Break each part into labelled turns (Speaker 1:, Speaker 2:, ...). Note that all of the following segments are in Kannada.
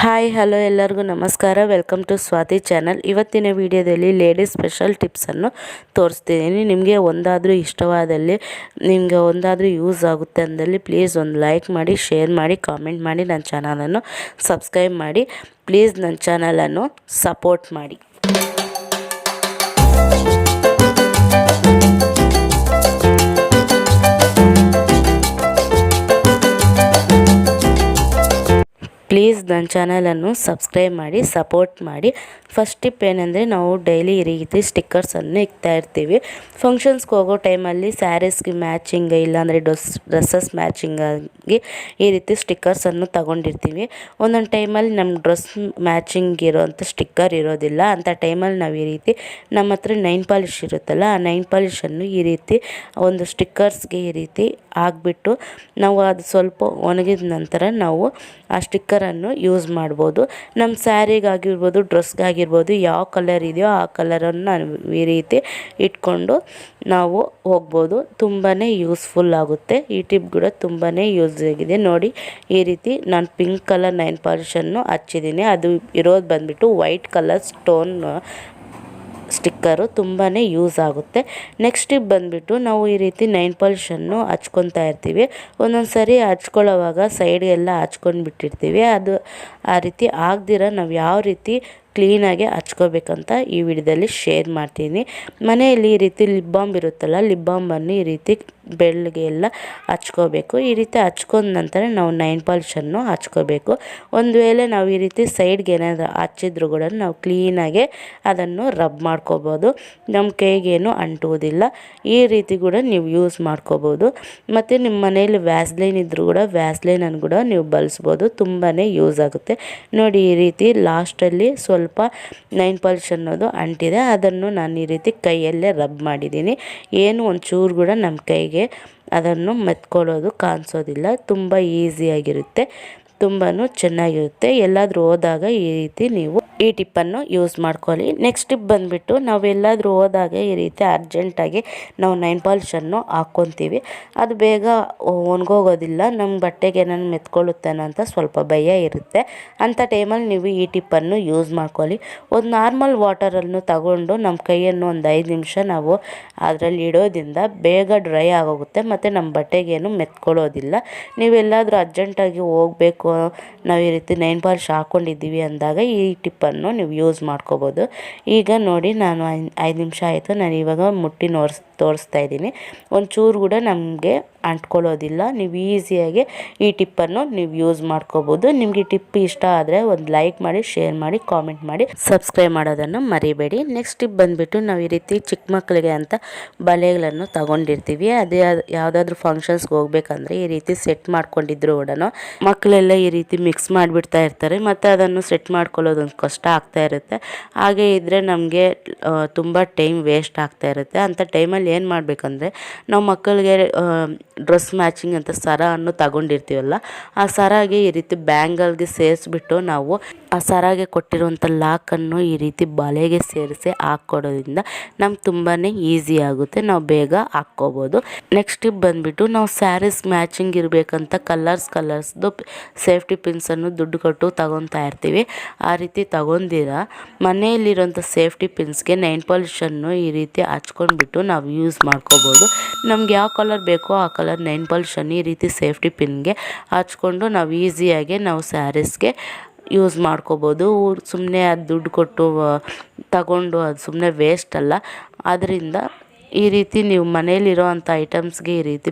Speaker 1: ಹಾಯ್ ಹಲೋ ಎಲ್ಲರಿಗೂ ನಮಸ್ಕಾರ. Welcome to Swathi channel. ಇವತ್ತಿನ ವಿಡಿಯೋದಲ್ಲಿ ಲೇಡೀಸ್ ಸ್ಪೆಷಲ್ ಟಿಪ್ಸನ್ನು ತೋರಿಸ್ತಿದ್ದೀನಿ. ನಿಮಗೆ ಒಂದಾದರೂ ಇಷ್ಟವಾದಲ್ಲಿ, ನಿಮಗೆ ಒಂದಾದರೂ ಯೂಸ್ ಆಗುತ್ತೆ ಅಂದಲ್ಲಿ ಪ್ಲೀಸ್ ಒಂದು ಲೈಕ್ ಮಾಡಿ, ಶೇರ್ ಮಾಡಿ, ಕಾಮೆಂಟ್ ಮಾಡಿ, ನನ್ನ ಚಾನಲನ್ನು ಸಬ್ಸ್ಕ್ರೈಬ್ ಮಾಡಿ. ಪ್ಲೀಸ್ ನನ್ನ ಚಾನಲನ್ನು ಸಪೋರ್ಟ್ ಮಾಡಿ. ಪ್ಲೀಸ್ ನನ್ನ ಚಾನಲನ್ನು ಸಬ್ಸ್ಕ್ರೈಬ್ ಮಾಡಿ, ಸಪೋರ್ಟ್ ಮಾಡಿ. ಫಸ್ಟ್ ಟಿಪ್ ಏನಂದರೆ, ನಾವು ಡೈಲಿ ಈ ರೀತಿ ಸ್ಟಿಕ್ಕರ್ಸನ್ನು ಇಕ್ತಾ ಇರ್ತೀವಿ. ಫಂಕ್ಷನ್ಸ್ಗೆ ಹೋಗೋ ಟೈಮಲ್ಲಿ ಸ್ಯಾರೀಸ್ಗೆ ಮ್ಯಾಚಿಂಗ್, ಇಲ್ಲಾಂದರೆ ಡ್ರೆಸ್ಸಸ್ ಮ್ಯಾಚಿಂಗಾಗಿ ಈ ರೀತಿ ಸ್ಟಿಕ್ಕರ್ಸನ್ನು ತಗೊಂಡಿರ್ತೀವಿ. ಒಂದೊಂದು ಟೈಮಲ್ಲಿ ನಮ್ಮ ಡ್ರೆಸ್ ಮ್ಯಾಚಿಂಗ್ ಇರೋವಂಥ ಸ್ಟಿಕ್ಕರ್ ಇರೋದಿಲ್ಲ. ಅಂಥ ಟೈಮಲ್ಲಿ ನಾವು ಈ ರೀತಿ ನಮ್ಮ ಹತ್ರ ನೈನ್ ಪಾಲಿಶ್ ಇರುತ್ತಲ್ಲ, ಆ ನೈನ್ ಪಾಲಿಶನ್ನು ಈ ರೀತಿ ಒಂದು ಸ್ಟಿಕ್ಕರ್ಸ್ಗೆ ಈ ರೀತಿ ಹಾಕ್ಬಿಟ್ಟು ನಾವು ಅದು ಸ್ವಲ್ಪ ಒಣಗಿದ ನಂತರ ನಾವು ಆ ಸ್ಟಿಕ್ಕರನ್ನು ಯೂಸ್ ಮಾಡ್ಬೋದು. ನಮ್ಮ ಸ್ಯಾರಿಗಾಗಿರ್ಬೋದು, ಡ್ರೆಸ್ಗಾಗಿರ್ಬೋದು, ಯಾವ ಕಲರ್ ಇದೆಯೋ ಆ ಕಲರನ್ನು ನಾವು ಈ ರೀತಿ ಇಟ್ಕೊಂಡು ನಾವು ಹೋಗ್ಬೋದು. ತುಂಬಾ ಯೂಸ್ಫುಲ್ ಆಗುತ್ತೆ. ಈ ಟಿಪ್ ಕೂಡ ತುಂಬಾ ಯೂಸ್ ಆಗಿದೆ. ನೋಡಿ, ಈ ರೀತಿ ನಾನು ಪಿಂಕ್ ಕಲರ್ ನೈನ್ ಪಾಲಿಶನ್ನು ಹಚ್ಚಿದ್ದೀನಿ. ಅದು ಇರೋದು ಬಂದುಬಿಟ್ಟು ವೈಟ್ ಕಲರ್ ಸ್ಟೋನ್ ಸ್ಟಿಕ್ಕರು. ತುಂಬಾ ಯೂಸ್ ಆಗುತ್ತೆ. ನೆಕ್ಸ್ಟ್ ಟಿಪ್ ಬಂದುಬಿಟ್ಟು, ನಾವು ಈ ರೀತಿ ನೈನ್ ಪಾಲಿಶನ್ನು ಹಚ್ಕೊತಾ ಇರ್ತೀವಿ. ಒಂದೊಂದು ಸರಿ ಹಚ್ಕೊಳ್ಳೋವಾಗ ಸೈಡ್ಗೆಲ್ಲ ಹಚ್ಕೊಂಡು ಬಿಟ್ಟಿರ್ತೀವಿ. ಅದು ಆ ರೀತಿ ಆಗದಿರ ನಾವು ಯಾವ ರೀತಿ ಕ್ಲೀನಾಗಿ ಹಚ್ಕೋಬೇಕಂತ ಈ ವಿಡಿಯೋದಲ್ಲಿ ಶೇರ್ ಮಾಡ್ತೀನಿ. ಮನೆಯಲ್ಲಿ ಈ ರೀತಿ ಲಿಪ್ ಬಾಮ್ ಇರುತ್ತಲ್ಲ, ಲಿಪ್ ಬಾಂಬನ್ನು ಈ ರೀತಿ ಬೆಳ್ಳಗೆ ಎಲ್ಲ ಹಚ್ಕೋಬೇಕು. ಈ ರೀತಿ ಹಚ್ಕೊಂಡ ನಂತರ ನಾವು ನೈನ್ ಪಾಲಿಶನ್ನು ಹಚ್ಕೋಬೇಕು. ಒಂದು ವೇಳೆ ನಾವು ಈ ರೀತಿ ಸೈಡ್ಗೆ ಏನಾದರೂ ಹಚ್ಚಿದ್ರು ಕೂಡ ನಾವು ಕ್ಲೀನಾಗೆ ಅದನ್ನು ರಬ್ ಮಾಡ್ಕೋಬೋದು. ನಮ್ಮ ಕೈಗೇನು ಅಂಟುವುದಿಲ್ಲ. ಈ ರೀತಿ ಕೂಡ ನೀವು ಯೂಸ್ ಮಾಡ್ಕೋಬೋದು. ಮತ್ತು ನಿಮ್ಮ ಮನೆಯಲ್ಲಿ ವ್ಯಾಸ್ಲೈನ್ ಇದ್ದರೂ ಕೂಡ ವ್ಯಾಸ್ಲೈನನ್ನು ಕೂಡ ನೀವು ಬಳಸ್ಬೋದು. ತುಂಬಾ ಯೂಸ್ ಆಗುತ್ತೆ. ನೋಡಿ, ಈ ರೀತಿ ಲಾಸ್ಟಲ್ಲಿ ಸ್ವಲ್ಪ ನೈನ್ ಪಾಲಿಶ್ ಅನ್ನೋದು ಅಂಟಿದೆ. ಅದನ್ನು ನಾನು ಈ ರೀತಿ ಕೈಯಲ್ಲೇ ರಬ್ ಮಾಡಿದ್ದೀನಿ. ಏನು ಒಂಚೂರು ಕೂಡ ನಮ್ಮ ಕೈಗೆ ಅದನ್ನು ಮೆತ್ಕೊಳ್ಳೋದು ಕಾಣಿಸೋದಿಲ್ಲ. ತುಂಬ ಈಸಿಯಾಗಿರುತ್ತೆ, ತುಂಬಾ ಚೆನ್ನಾಗಿರುತ್ತೆ. ಎಲ್ಲಾದರೂ ಹೋದಾಗ ಈ ರೀತಿ ನೀವು ಈ ಟಿಪ್ಪನ್ನು ಯೂಸ್ ಮಾಡ್ಕೊಳ್ಳಿ. ನೆಕ್ಸ್ಟ್ ಟಿಪ್ ಬಂದುಬಿಟ್ಟು, ನಾವೆಲ್ಲಾದರೂ ಹೋದಾಗ ಈ ರೀತಿ ಅರ್ಜೆಂಟಾಗಿ ನಾವು ನೈನ್ ಪಾಲಿಶನ್ನು ಹಾಕ್ಕೊತೀವಿ. ಅದು ಬೇಗ ಒಣಗೋಗೋದಿಲ್ಲ. ನಮ್ಮ ಬಟ್ಟೆಗೆ ನಾನು ಮೆತ್ಕೊಳ್ಳುತ್ತೇನೋ ಅಂತ ಸ್ವಲ್ಪ ಭಯ ಇರುತ್ತೆ. ಅಂಥ ಟೈಮಲ್ಲಿ ನೀವು ಈ ಟಿಪ್ಪನ್ನು ಯೂಸ್ ಮಾಡ್ಕೊಳ್ಳಿ. ಒಂದು ನಾರ್ಮಲ್ ವಾಟರನ್ನು ತಗೊಂಡು ನಮ್ಮ ಕೈಯನ್ನು ಒಂದು 5 ನಿಮಿಷ ನಾವು ಅದರಲ್ಲಿ ಇಡೋದ್ರಿಂದ ಬೇಗ ಡ್ರೈ ಆಗೋಗುತ್ತೆ ಮತ್ತು ನಮ್ಮ ಬಟ್ಟೆಗೇನು ಮೆತ್ಕೊಳ್ಳೋದಿಲ್ಲ. ನೀವೆಲ್ಲಾದರೂ ಅರ್ಜೆಂಟಾಗಿ ಹೋಗಬೇಕು, ನಾವು ಈ ರೀತಿ ನೈನ್ ಪಾಲಿಶ್ ಹಾಕ್ಕೊಂಡಿದ್ದೀವಿ ಅಂದಾಗ ಈ ಟಿಪ್ಪನ್ನು ನೀವು ಯೂಸ್ ಮಾಡ್ಕೋಬೋದು. ಈಗ ನೋಡಿ, ನಾನು 5 ನಿಮಿಷ ಆಯಿತು. ನಾನು ಇವಾಗ ಮುಟ್ಟಿ ತೋರಿಸ್ತಾ ಇದ್ದೀನಿ. ಒಂಚೂರು ಕೂಡ ನಮಗೆ ಅಂಟ್ಕೊಳ್ಳೋದಿಲ್ಲ. ನೀವು ಈಸಿಯಾಗಿ ಈ ಟಿಪ್ಪನ್ನು ನೀವು ಯೂಸ್ ಮಾಡ್ಕೋಬೋದು. ನಿಮಗೆ ಈ ಟಿಪ್ ಇಷ್ಟ ಆದರೆ ಒಂದು ಲೈಕ್ ಮಾಡಿ, ಶೇರ್ ಮಾಡಿ, ಕಾಮೆಂಟ್ ಮಾಡಿ, ಸಬ್ಸ್ಕ್ರೈಬ್ ಮಾಡೋದನ್ನು ಮರಿಬೇಡಿ. ನೆಕ್ಸ್ಟ್ ಟಿಪ್ ಬಂದುಬಿಟ್ಟು, ನಾವು ಈ ರೀತಿ ಚಿಕ್ಕ ಮಕ್ಕಳಿಗೆ ಅಂತ ಬಳೆಗಳನ್ನು ತಗೊಂಡಿರ್ತೀವಿ. ಅದೇ ಯಾವುದಾದ್ರೂ ಫಂಕ್ಷನ್ಸ್ಗೆ ಹೋಗ್ಬೇಕಂದ್ರೆ ಈ ರೀತಿ ಸೆಟ್ ಮಾಡ್ಕೊಂಡಿದ್ರು ಕೂಡ ಮಕ್ಕಳೆಲ್ಲ ಈ ರೀತಿ ಮಿಕ್ಸ್ ಮಾಡಿಬಿಡ್ತಾ ಇರ್ತಾರೆ. ಮತ್ತು ಅದನ್ನು ಸೆಟ್ ಮಾಡ್ಕೊಳ್ಳೋದೊಂದು ಕಷ್ಟ ಆಗ್ತಾ ಇರುತ್ತೆ. ಹಾಗೆ ಇದ್ದರೆ ನಮಗೆ ತುಂಬ ಟೈಮ್ ವೇಸ್ಟ್ ಆಗ್ತಾ ಇರುತ್ತೆ. ಅಂಥ ಟೈಮಲ್ಲಿ ಏನು ಮಾಡಬೇಕಂದ್ರೆ, ನಾವು ಮಕ್ಕಳಿಗೆ ಡ್ರೆಸ್ ಮ್ಯಾಚಿಂಗ್ ಅಂತ ಸರವನ್ನು ತಗೊಂಡಿರ್ತೀವಲ್ಲ, ಆ ಸರಾಗೆ ಈ ರೀತಿ ಬ್ಯಾಂಗಲ್ಗೆ ಸೇರಿಸ್ಬಿಟ್ಟು ನಾವು ಆ ಸರಾಗೆ ಕೊಟ್ಟಿರುವಂಥ ಲಾಕನ್ನು ಈ ರೀತಿ ಬಳೆಗೆ ಸೇರಿಸಿ ಹಾಕ್ಕೊಡೋದ್ರಿಂದ ನಮ್ಗೆ ತುಂಬಾ ಈಸಿ ಆಗುತ್ತೆ. ನಾವು ಬೇಗ ಹಾಕ್ಕೋಬೋದು. ನೆಕ್ಸ್ಟ್ ಟಿಪ್ ಬಂದುಬಿಟ್ಟು, ನಾವು ಸ್ಯಾರೀಸ್ ಮ್ಯಾಚಿಂಗ್ ಇರಬೇಕಂತ ಕಲರ್ಸ್ದು ಸೇಫ್ಟಿ ಪಿನ್ಸನ್ನು ದುಡ್ಡು ಕೊಟ್ಟು ತಗೊತಾ ಇರ್ತೀವಿ. ಆ ರೀತಿ ತಗೊಂಡಿರ ಮನೆಯಲ್ಲಿರೋಂಥ ಸೇಫ್ಟಿ ಪಿನ್ಸ್ಗೆ ನೈನ್ ಪಾಲಿಶನ್ನು ಈ ರೀತಿ ಹಚ್ಕೊಂಡ್ಬಿಟ್ಟು ನಾವು ಯೂಸ್ ಮಾಡ್ಕೋಬೋದು. ನಮ್ಗೆ ಯಾವ ಕಲರ್ ಬೇಕೋ ಆ ಕಲರ್ ನೈನ್ ಪಾಲಿಶನ್ನು ಈ ರೀತಿ ಸೇಫ್ಟಿ ಪಿನ್ಗೆ ಹಚ್ಕೊಂಡು ನಾವು ಈಸಿಯಾಗಿ ನಾವು ಸ್ಯಾರೀಸ್ಗೆ ಯೂಸ್ ಮಾಡ್ಕೋಬೋದು. ಸುಮ್ಮನೆ ಅದು ದುಡ್ಡು ಕೊಟ್ಟು ತಗೊಂಡು ಅದು ಸುಮ್ಮನೆ ವೇಸ್ಟ್ ಅಲ್ಲ. ಆದ್ದರಿಂದ ಈ ರೀತಿ ನೀವು ಮನೇಲಿರೋ ಅಂಥ ಐಟಮ್ಸ್ಗೆ ಈ ರೀತಿ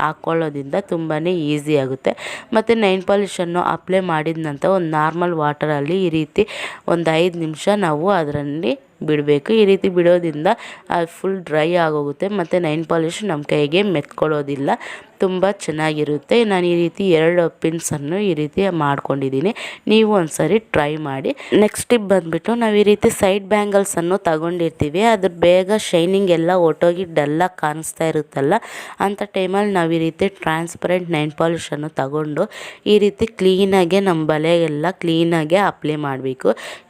Speaker 1: ಹಾಕ್ಕೊಳ್ಳೋದ್ರಿಂದ ತುಂಬಾ ಈಸಿ ಆಗುತ್ತೆ. ಮತ್ತು ನೈನ್ ಪಾಲಿಶನ್ನು ಅಪ್ಲೈ ಮಾಡಿದ ನಂತರ ಒಂದು ನಾರ್ಮಲ್ ವಾಟರಲ್ಲಿ ಈ ರೀತಿ ಒಂದು 5 ನಿಮಿಷ ನಾವು ಅದರಲ್ಲಿ ಬಿಡಬೇಕು. ಈ ರೀತಿ ಬಿಡೋದ್ರಿಂದ ಅದು ಫುಲ್ ಡ್ರೈ ಆಗೋಗುತ್ತೆ ಮತ್ತು ನೈನ್ ಪಾಲಿಶ್ ನಮ್ಮ ಕೈಗೆ ಮೆತ್ಕೊಳ್ಳೋದಿಲ್ಲ. ತುಂಬ ಚೆನ್ನಾಗಿರುತ್ತೆ. ನಾನು ಈ ರೀತಿ 2 ಪಿನ್ಸನ್ನು ಈ ರೀತಿ ಮಾಡ್ಕೊಂಡಿದ್ದೀನಿ. ನೀವು ಒಂದ್ಸರಿ ಟ್ರೈ ಮಾಡಿ. ನೆಕ್ಸ್ಟ್ ಟಿಪ್ ಬಂದುಬಿಟ್ಟು, ನಾವು ಈ ರೀತಿ ಸೈಡ್ ಬ್ಯಾಂಗಲ್ಸನ್ನು ತಗೊಂಡಿರ್ತೀವಿ. ಅದ್ರ ಬೇಗ ಶೈನಿಂಗ್ ಎಲ್ಲ ಒಟ್ಟೋಗಿ ಡಲ್ಲಾಗಿ ಕಾಣಿಸ್ತಾ ಇರುತ್ತಲ್ಲ, ಅಂಥ ಟೈಮಲ್ಲಿ ನಾವು ಈ ರೀತಿ ಟ್ರಾನ್ಸ್ಪರೆಂಟ್ ನೈನ್ ಪಾಲಿಶನ್ನು ತಗೊಂಡು ಈ ರೀತಿ ಕ್ಲೀನಾಗೆ ನಮ್ಮ ಬಳೆಗೆಲ್ಲ ಕ್ಲೀನಾಗೆ ಅಪ್ಲೈ ಮಾಡಬೇಕು.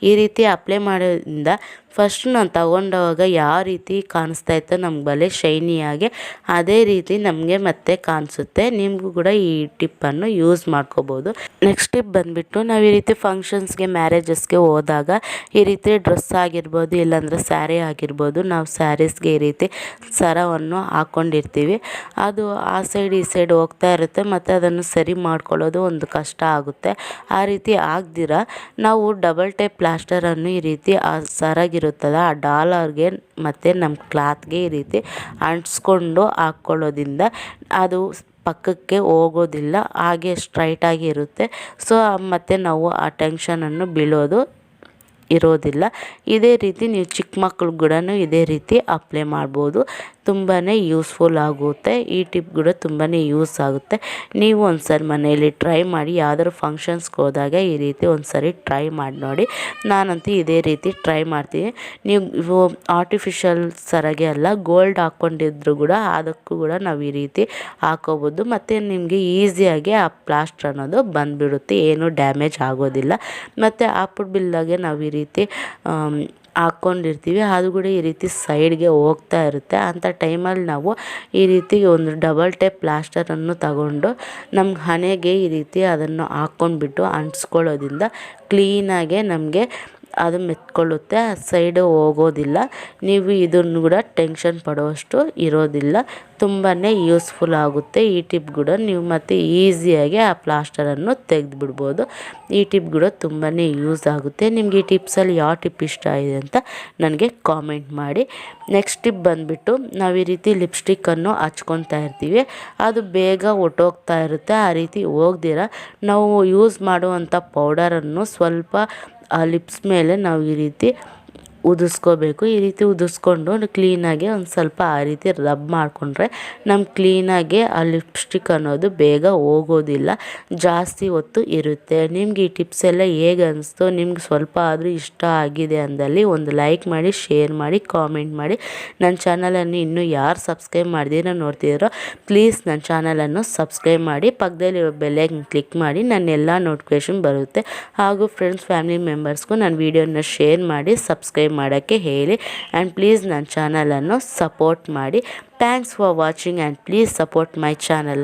Speaker 1: ಈ ರೀತಿ ಅಪ್ಲೈ ಮಾಡೋದ್ರಿಂದ ಫಸ್ಟ್ ನಾನು ತಗೊಂಡವಾಗ ಯಾವ ರೀತಿ ಕಾಣಿಸ್ತಾ ಇತ್ತೋ ನಮ್ಗೆ ಬಲೆ ಶೈನಿಯಾಗೆ ಅದೇ ರೀತಿ ನಮಗೆ ಮತ್ತೆ ಕಾಣಿಸುತ್ತೆ. ನಿಮಗೂ ಕೂಡ ಈ ಟಿಪ್ಪನ್ನು ಯೂಸ್ ಮಾಡ್ಕೋಬೋದು. ನೆಕ್ಸ್ಟ್ ಟಿಪ್ ಬಂದುಬಿಟ್ಟು ನಾವು ಈ ರೀತಿ ಫಂಕ್ಷನ್ಸ್ಗೆ ಮ್ಯಾರೇಜಸ್ಗೆ ಹೋದಾಗ ಈ ರೀತಿ ಡ್ರೆಸ್ ಆಗಿರ್ಬೋದು ಇಲ್ಲಾಂದರೆ ಸ್ಯಾರಿ ಆಗಿರ್ಬೋದು, ನಾವು ಸ್ಯಾರೀಸ್ಗೆ ಈ ರೀತಿ ಸರವನ್ನು ಹಾಕ್ಕೊಂಡಿರ್ತೀವಿ. ಅದು ಆ ಸೈಡ್ ಈ ಸೈಡ್ ಹೋಗ್ತಾ ಇರುತ್ತೆ ಮತ್ತು ಅದನ್ನು ಸರಿ ಮಾಡ್ಕೊಳ್ಳೋದು ಒಂದು ಕಷ್ಟ ಆಗುತ್ತೆ. ಆ ರೀತಿ ಆಗದಿರ ನಾವು ಡಬಲ್ ಟೈಪ್ ಪ್ಲಾಸ್ಟರನ್ನು ಈ ರೀತಿ ಆ ಸರಾಗಿರುತ್ತಲ್ಲ ಆ ಡಾಲರ್ಗೆ ಮತ್ತು ನಮ್ಮ ಕ್ಲಾತ್ಗೆ ಈ ರೀತಿ ಅಂಟಿಸ್ಕೊಂಡು ಹಾಕ್ಕೊಳ್ಳೋದ್ರಿಂದ ಅದು ಪಕ್ಕಕ್ಕೆ ಹೋಗೋದಿಲ್ಲ, ಹಾಗೆ ಸ್ಟ್ರೈಟಾಗಿ ಇರುತ್ತೆ. ಸೊ ಮತ್ತು ನಾವು ಆ ಟೆನ್ಷನನ್ನು ಬೀಳೋದು ಇರೋದಿಲ್ಲ. ಇದೇ ರೀತಿ ನೀವು ಚಿಕ್ಕ ಮಕ್ಳಿಗೆ ಕೂಡ ಇದೇ ರೀತಿ ಅಪ್ಲೈ ಮಾಡ್ಬೋದು. ತುಂಬಾ ಯೂಸ್ಫುಲ್ ಆಗುತ್ತೆ. ಈ ಟಿಪ್ ಕೂಡ ತುಂಬಾ ಯೂಸ್ ಆಗುತ್ತೆ. ನೀವು ಒಂದು ಸರಿ ಮನೆಯಲ್ಲಿ ಟ್ರೈ ಮಾಡಿ. ಯಾವ್ದಾದ್ರು ಫಂಕ್ಷನ್ಸ್ಗೆ ಹೋದಾಗ ಈ ರೀತಿ ಒಂದು ಸರಿ ಟ್ರೈ ಮಾಡಿ ನೋಡಿ. ನಾನಂತೂ ಇದೇ ರೀತಿ ಟ್ರೈ ಮಾಡ್ತೀನಿ. ನೀವು ಆರ್ಟಿಫಿಷಿಯಲ್ ಸರಗೆ ಅಲ್ಲ, ಗೋಲ್ಡ್ ಹಾಕ್ಕೊಂಡಿದ್ರು ಕೂಡ ಅದಕ್ಕೂ ಕೂಡ ನಾವು ಈ ರೀತಿ ಹಾಕೋಬೋದು. ಮತ್ತು ನಿಮಗೆ ಈಸಿಯಾಗಿ ಆ ಪ್ಲಾಸ್ಟರ್ ಅನ್ನೋದು ಬಂದುಬಿಡುತ್ತೆ, ಏನೂ ಡ್ಯಾಮೇಜ್ ಆಗೋದಿಲ್ಲ. ಮತ್ತು ಹಾಕ್ಬಿಟ್ಟು ಬಿಲ್ಲಾಗೆ ನಾವು ಈ ರೀತಿ ಹಾಕ್ಕೊಂಡಿರ್ತೀವಿ, ಅದು ಕೂಡ ಈ ರೀತಿ ಸೈಡ್ಗೆ ಹೋಗ್ತಾ ಇರುತ್ತೆ. ಅಂಥ ಟೈಮಲ್ಲಿ ನಾವು ಈ ರೀತಿ ಒಂದು ಡಬಲ್ ಟೈಪ್ ಪ್ಲಾಸ್ಟರನ್ನು ತಗೊಂಡು ನಮ್ಮ ಹಣೆಗೆ ಈ ರೀತಿ ಅದನ್ನು ಹಾಕ್ಕೊಂಡ್ಬಿಟ್ಟು ಅಂಟಿಸ್ಕೊಳ್ಳೋದ್ರಿಂದ ಕ್ಲೀನಾಗೆ ನಮಗೆ ಅದು ಮೆತ್ಕೊಳ್ಳುತ್ತೆ, ಆ ಸೈಡು ಹೋಗೋದಿಲ್ಲ. ನೀವು ಇದನ್ನು ಕೂಡ ಟೆನ್ಷನ್ ಪಡುವಷ್ಟು ಇರೋದಿಲ್ಲ. ತುಂಬಾ ಯೂಸ್ಫುಲ್ ಆಗುತ್ತೆ ಈ ಟಿಪ್ ಕೂಡ. ನೀವು ಮತ್ತು ಈಸಿಯಾಗಿ ಆ ಪ್ಲಾಸ್ಟರನ್ನು ತೆಗೆದುಬಿಡ್ಬೋದು. ಈ ಟಿಪ್ ಕೂಡ ತುಂಬಾ ಯೂಸ್ ಆಗುತ್ತೆ. ನಿಮಗೆ ಈ ಟಿಪ್ಸಲ್ಲಿ ಯಾವ ಟಿಪ್ ಇಷ್ಟ ಆಗಿದೆ ಅಂತ ನನಗೆ ಕಾಮೆಂಟ್ ಮಾಡಿ. ನೆಕ್ಸ್ಟ್ ಟಿಪ್ ಬಂದುಬಿಟ್ಟು ನಾವು ಈ ರೀತಿ ಲಿಪ್ಸ್ಟಿಕ್ಕನ್ನು ಹಚ್ಕೊತಾ ಇರ್ತೀವಿ, ಅದು ಬೇಗ ಒಟ್ಟೋಗ್ತಾ ಇರುತ್ತೆ. ಆ ರೀತಿ ಹೋಗ್ದಿರ ನಾವು ಯೂಸ್ ಮಾಡುವಂಥ ಪೌಡರನ್ನು ಸ್ವಲ್ಪ ಆ ಲಿಪ್ಸ್ ಮೇಲೆ ನಾವು ಈ ರೀತಿ ಉದಿಸ್ಕೋಬೇಕು. ಈ ರೀತಿ ಉದಿಸ್ಕೊಂಡು ಕ್ಲೀನಾಗಿ ಒಂದು ಸ್ವಲ್ಪ ಆ ರೀತಿ ರಬ್ ಮಾಡಿಕೊಂಡ್ರೆ ನಮ್ಗೆ ಕ್ಲೀನಾಗಿ ಆ ಲಿಪ್ಸ್ಟಿಕ್ ಅನ್ನೋದು ಬೇಗ ಹೋಗೋದಿಲ್ಲ, ಜಾಸ್ತಿ ಹೊತ್ತು ಇರುತ್ತೆ. ನಿಮ್ಗೆ ಈ ಟಿಪ್ಸ್ ಎಲ್ಲ ಹೇಗೆ ಅನಿಸ್ತೋ, ನಿಮ್ಗೆ ಸ್ವಲ್ಪ ಆದರೂ ಇಷ್ಟ ಆಗಿದೆ ಅಂದಲ್ಲಿ ಒಂದು ಲೈಕ್ ಮಾಡಿ, ಶೇರ್ ಮಾಡಿ, ಕಾಮೆಂಟ್ ಮಾಡಿ. ನನ್ನ ಚಾನಲನ್ನು ಇನ್ನೂ ಯಾರು ಸಬ್ಸ್ಕ್ರೈಬ್ ಮಾಡ್ದಿರೋ ನೋಡ್ತಿದ್ದೀರೋ ಪ್ಲೀಸ್ ನನ್ನ ಚಾನಲನ್ನು ಸಬ್ಸ್ಕ್ರೈಬ್ ಮಾಡಿ, ಪಕ್ಕದಲ್ಲಿರೋ ಬೆಲ್ಲೈಕನ್ ಕ್ಲಿಕ್ ಮಾಡಿ, ನನ್ನ ಎಲ್ಲ ನೋಟಿಫಿಕೇಷನ್ ಬರುತ್ತೆ. ಹಾಗೂ ಫ್ರೆಂಡ್ಸ್ ಫ್ಯಾಮಿಲಿ ಮೆಂಬರ್ಸ್ಗೂ ನನ್ನ ವೀಡಿಯೋನ ಶೇರ್ ಮಾಡಿ ಸಬ್ಸ್ಕ್ರೈಬ್ ಮಾಡೋಕ್ಕೆ ಹೇಳಿ. ಆ್ಯಂಡ್ ಪ್ಲೀಸ್ ನನ್ನ ಚಾನಲನ್ನು ಸಪೋರ್ಟ್ ಮಾಡಿ. Thanks for watching and please support my channel.